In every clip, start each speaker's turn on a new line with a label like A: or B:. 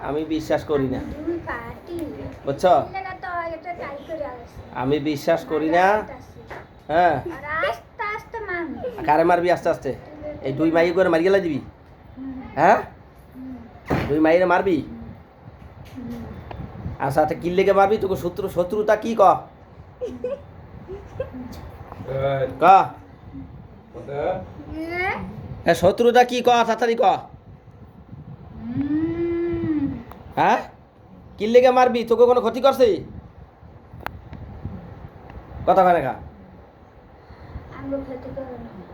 A: আমি বিশ্বাস করি না, বুঝছো? আমি বিশ্বাস করি না। হ্যাঁ, কারে মারবি আস্তে আস্তে? এই দুই মাই করে মারি গেলা দিবি? হ্যাঁ, দুই মাইরে মারবি? আর সাথে কি লেগে মারবি? তোকে শত্রুতা কি ক ক শত্রুতা কি ক, তাড়াতাড়ি ক। হ্যাঁ, কি লেগে মারবি? তোকে কোনো ক্ষতি করছে? কথা কানে খা।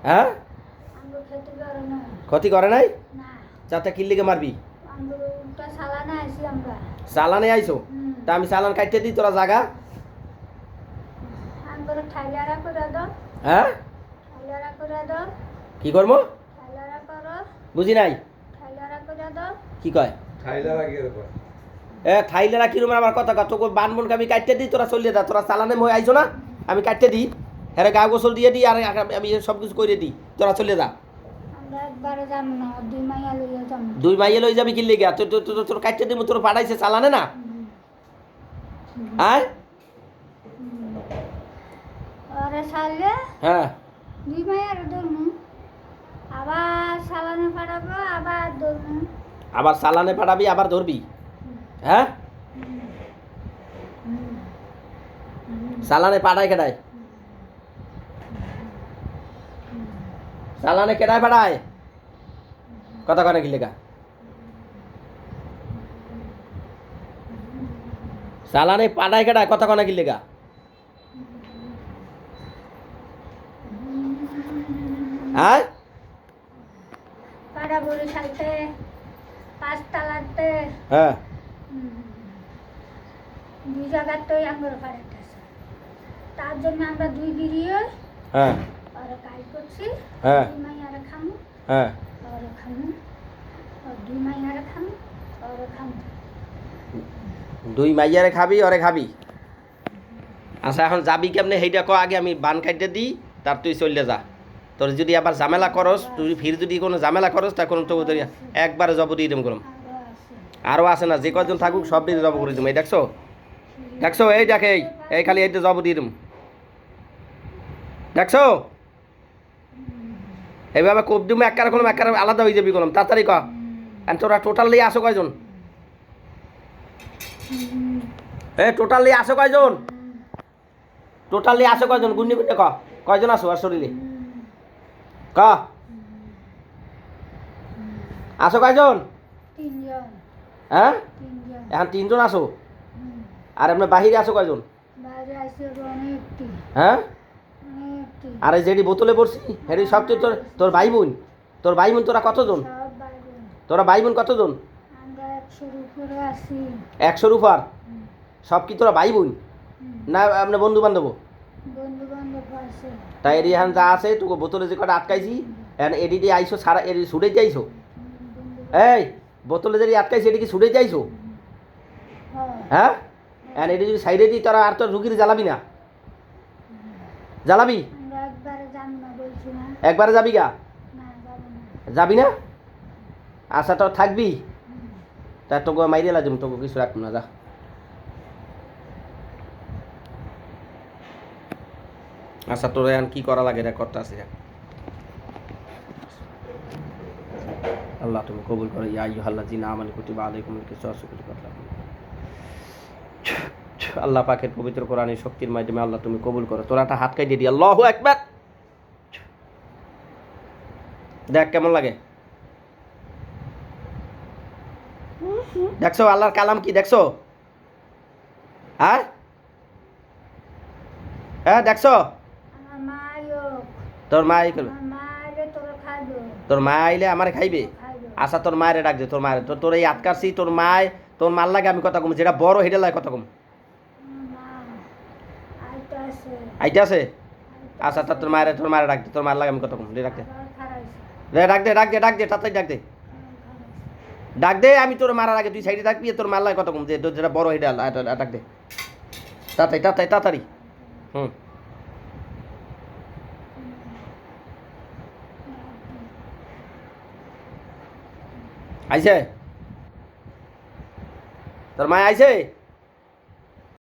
A: হ্যাঁ, ক্ষতি করে নাই? চারটা কি লেগে মারবি? চালানে আইছো? তা আমি চালান কাটতে দিই, তোরা জাগা। হ্যাঁ, কি করবো বুঝি নাই। কি কয়? ঠাইলেরা কিরম আমার কথা কয়? তোকে বানবনকে আমি কাটতে দিই, তোরা চলিয়ে যা। তোরা চালানে মই আইছো না, আমি কাটতে দিই। হ্যাঁ, গা গোসল দিয়ে দিই, আর আমি সব কিছু করে দিই, তোরা চলে যা। দুই মাইয়া লই যাবি কি লেগে? তোর কাটতে দিব, তোর পাঠাইছে চালানে না। হ্যাঁ, হ্যাঁ,
B: দুই মায়ের ধরমু, আবার সালানে পাঠাবো, আবার ধরমু।
A: আবার চালানে পাঠাবি, আবার ধরবি? হ্যাঁ, চালানে পাঠায় কেটায়? চালানে কেটায় পাঠায়? কথা কয় না কি লেগা? চালানে পাঠায় কেটায়? কথা কয় না কি লেগা? হ্যাঁ,
B: পাড়া বড়ি সালতে, পাঁচ তালাতে,
A: হ্যাঁ,
B: দুই জায়গাতেই আমার পাড়াইতেছে। তার জন্য আমরা দুই গিরিয়ে
A: হ্যাঁ,
B: ওরা কাজ করছি।
A: হ্যাঁ,
B: দুই মাইয়ারা খামু,
A: হ্যাঁ,
B: ওরা খামু, আর দুই মাইয়ারা খামু, ওরা খামু।
A: দুই মাইয়ারে খাবি, ওরে খাবি। আচ্ছা, এখন যাবি কেমনে সেইটা ক আগে। আমি বান কাটতে দিই, তার তুই চললে যা। তোর যদি আবার ঝামেলা করস, তুই ফির যদি কোনো ঝামেলা করস, তখন তো একবারে জব দিয়ে দেবো করম। আরও আছে না, যে কজন থাকুক সব দিয়ে জব করে দেবো। এই দেখছো, দেখছো, এই দেখ, এই খালি এইটা জব দিয়ে দেবো। দেখছো, এইভাবে কোপ দিবো, একবারে কোনো একবারে আলাদা হয়ে যাবি করলাম। তাড়াতাড়ি ক। আর তোরা টোটালি আসো কয়জন? টোটালি আসো কয়জন? টোটালি আসো কয়জন? গুন্ডি গুন্ডি ক, কয়জন আসো আর শরীরে ক। আসো কয়জন?
B: তিনজন।
A: হ্যাঁ,
B: তিনজন।
A: এখন তিনজন আসো। আর আপনার বাহিরে আসো কয়জন?
B: বাইরে আসছে অনেকটি।
A: হ্যাঁ,
B: অনেকটি।
A: আর এই যেটি বোতলে পড়ছি হেরি সব তোর তোর ভাই বোন। তোর ভাই বোন তোরা কতজন?
B: সব বাইরে।
A: তোরা ভাই বোন কতজন?
B: আমরা 100-র উপরে আছি।
A: 100-র উপর? সব কি তোরা ভাই বোন না আপনার বন্ধু বান্ধব?
B: বন্ধু বান্ধব আছে।
A: তাই এরি এখন যা আছে তোকে বোতলে যে কটা আটকাইছি, এখন এডি দিয়ে আইসো সারা, এডি ছুটে যাইছো? এই বোতলে যদি আটকাইছি, এটি কি ছুটে যাইছো? হ্যাঁ, এখন এটি যদি সাইডে দিই, তোরা আর তোর রুগীর জ্বালাবি না? জ্বালাবি?
B: আমরা একবারে যাব না বলছি না।
A: একবারে যাবি গা?
B: না, যাব না।
A: যাবি না? আচ্ছা, তোর থাকবি? তা তোকে মাইরে লাগবে, তোকে কিছু রাখবো না, যা। আচ্ছা, তোর এখন কি করা লাগে রেকর্ডটা আছে। আল্লাহ তুমি কবুল করো। ইয়া আইয়ুহাল্লাযীনা আমানু কুতিবা আলাইকুমুল কিসাসু ফিল কাতলা। আল্লাহ পাকের পবিত্র কোরআনের শক্তির মাধ্যমে আল্লাহ তুমি কবুল করো। তোরা একটা হাত কাই দিয়ে দি, আল্লাহু আকবার। দেখ কেমন লাগে। দেখছো আল্লাহর কালাম কি দেখছো? হ্যাঁ, হ্যাঁ, দেখছো?
B: আমার মা আইলো।
A: তোর মা আইলো?
B: আমার মা আইলে তোরা খাইবো।
A: তোর মা আইলে আমার খাইবে?
B: খাইবো।
A: আচ্ছা, তোর মায়ের ডাক দে। তোর মায়ের তোর এই আটকাছি, তোর মায় তোর মার লাগে আমি কথা কম, যেটা বড় হেডে লাগে কথা কম।
B: মা আইতাছে।
A: আইতে আছে? আচ্ছা, তোর মায়ের ডাক দে। তোর মার লাগে আমি কথা কম, ডাক দে।
B: আবার খারাইছে।
A: ডাক দে, ডাক দে, ডাক দে, তাড়াতাড়ি ডাক দে। ডাক দে, আমি তোর মারার আগে তুই সাইডে থাকবি, তোর মার লাগে কথা কম, যে যেটা বড় হেডে ডাক দে। তাড়াতাড়ি, তাড়াতাড়ি, তাড়াতাড়ি। হুম, আইছে তোর মায় আইছে